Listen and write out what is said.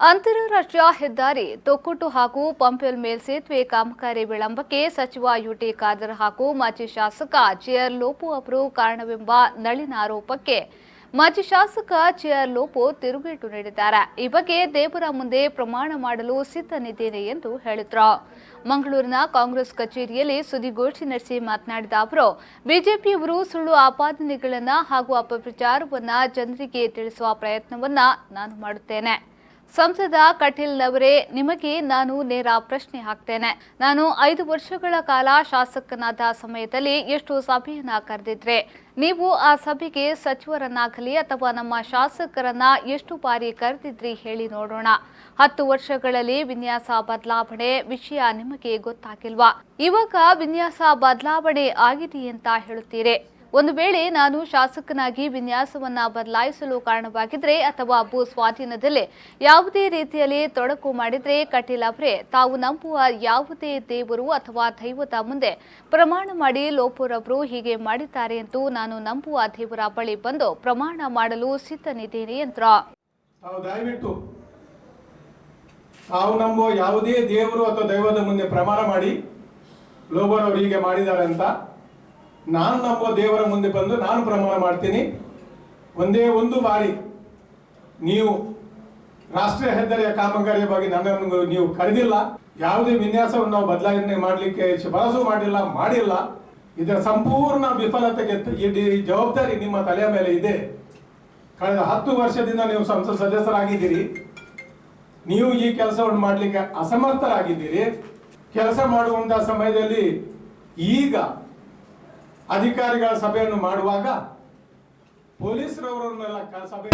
ಅಂತಾರಾಷ್ಟ್ರೀಯ ಹೆದ್ದಾರಿ ತೊಕ್ಕೊಟ್ಟು ಹಾಗೂ ಪಂಪೆಲ್ ಮೇಲ್ಸೇತುವೆ ಕಾಮಗಾರಿ ವಿಳಂಬಕ್ಕೆ ಸಚಿವ ಯುಟಿ ಖಾದರ್ ಹಾಗೂ ಮಾಜಿ ಶಾಸಕ ಜೆಆರ್ ಲೋಪೋ ಅವರು ಕಾರಣವೆಂಬ ನಳಿನ ಆರೋಪಕ್ಕೆ ಮಾಜಿ ಶಾಸಕ ಜೆಆರ್ ಲೋಪೋ ತಿರುಗೇಟು ನೀಡಿದ್ದಾರೆ. ಈ ಬಗ್ಗೆ ದೇವರ ಮುಂದೆ ಪ್ರಮಾಣ ಮಾಡಲು ಸಿದ್ಧನಿದ್ದೇನೆ ಎಂದು ಹೇಳಿದರು. ಮಂಗಳೂರಿನ ಕಾಂಗ್ರೆಸ್ ಕಚೇರಿಯಲ್ಲಿ ಸುದ್ದಿಗೋಷ್ಠಿ ನಡೆಸಿ ಮಾತನಾಡಿದ ಅವರು, ಬಿಜೆಪಿಯವರು ಸುಳ್ಳು ಆಪಾದನೆಗಳನ್ನು ಹಾಗೂ ಅಪಪ್ರಚಾರವನ್ನು ಜನರಿಗೆ ತಿಳಿಸುವ ಪ್ರಯತ್ನವನ್ನ ನಾನು ಮಾಡುತ್ತೇನೆ. ಸಂಸದ ಕಟೀಲ್ನವರೇ, ನಿಮಗೆ ನಾನು ನೇರ ಪ್ರಶ್ನೆ ಹಾಕ್ತೇನೆ. ನಾನು 5 ವರ್ಷಗಳ ಕಾಲ ಶಾಸಕನಾದ ಸಮಯದಲ್ಲಿ ಎಷ್ಟು ಸಭೆಯನ್ನ ಕರೆದಿದ್ರೆ? ನೀವು ಆ ಸಭೆಗೆ ಸಚಿವರನ್ನಾಗಲಿ ಅಥವಾ ನಮ್ಮ ಶಾಸಕರನ್ನ ಎಷ್ಟು ಬಾರಿ ಕರೆದಿದ್ರಿ ಹೇಳಿ ನೋಡೋಣ. 10 ವರ್ಷಗಳಲ್ಲಿ ವಿನ್ಯಾಸ ಬದಲಾವಣೆ ವಿಷಯ ನಿಮಗೆ ಗೊತ್ತಾಗಿಲ್ವಾ? ಇವಾಗ ವಿನ್ಯಾಸ ಬದಲಾವಣೆ ಆಗಿದೆ ಅಂತ ಹೇಳುತ್ತೀರಿ. ಒಂದು ವೇಳೆ ನಾನು ಶಾಸಕನಾಗಿ ವಿನ್ಯಾಸವನ್ನ ಬದಲಾಯಿಸಲು ಕಾರಣವಾಗಿದ್ರೆ ಅಥವಾ ಭೂ ಸ್ವಾಧೀನದಲ್ಲಿ ಯಾವುದೇ ರೀತಿಯಲ್ಲಿ ತೊಡಕು ಮಾಡಿದ್ರೆ, ಕಟೀಲ್ ಅವರೇ, ತಾವು ನಂಬುವ ಯಾವುದೇ ದೇವರು ಅಥವಾ ದೈವದ ಮುಂದೆ ಪ್ರಮಾಣ ಮಾಡಿ ಲೋಪೋರವರು ಹೀಗೆ ಮಾಡಿದ್ದಾರೆ ಎಂದು ನಾನು ನಂಬುವ ದೇವರ ಬಳಿ ಬಂದು ಪ್ರಮಾಣ ಮಾಡಲು ಸಿದ್ಧನಿದ್ದೇನೆ ಎಂದರು. ತಾವು ನಂಬುವ ಯಾವುದೇ ದೇವರು ಅಥವಾ ದೈವದ ಮುಂದೆ ಪ್ರಮಾಣ ಮಾಡಿ ಲೋಪೋರವರು ಹೀಗೆ ಮಾಡಿದ್ದಾರೆ ಅಂತ ನಾನು ನಂಬುವ ದೇವರ ಮುಂದೆ ಬಂದು ನಾನು ಪ್ರಮಾಣ ಮಾಡ್ತೀನಿ. ಒಂದೇ ಒಂದು ಬಾರಿ ನೀವು ರಾಷ್ಟ್ರೀಯ ಹೆದ್ದಾರಿಯ ಕಾಮಗಾರಿಯ ಬಗ್ಗೆ ನನ್ನನ್ನು ನೀವು ಕರೆದಿಲ್ಲ. ಯಾವುದೇ ವಿನ್ಯಾಸವನ್ನು ನಾವು ಬದಲಾವಣೆ ಮಾಡಲಿಕ್ಕೆ ಶಿಫಾರಸು ಮಾಡಿಲ್ಲ. ಇದರ ಸಂಪೂರ್ಣ ವಿಫಲತೆಗೆ ಈ ಜವಾಬ್ದಾರಿ ನಿಮ್ಮ ತಲೆಯ ಮೇಲೆ ಇದೆ. ಕಳೆದ 10 ವರ್ಷದಿಂದ ನೀವು ಸಂಸತ್ ಸದಸ್ಯರಾಗಿದ್ದೀರಿ. ನೀವು ಈ ಕೆಲಸವನ್ನು ಮಾಡಲಿಕ್ಕೆ ಅಸಮರ್ಥರಾಗಿದ್ದೀರಿ. ಕೆಲಸ ಮಾಡುವಂತಹ ಸಮಯದಲ್ಲಿ ಈಗ ಅಧಿಕಾರಿಗಳ ಸಭೆಯನ್ನು ಮಾಡುವಾಗ ಪೊಲೀಸರವರನ್ನೆಲ್ಲ ಸಭೆ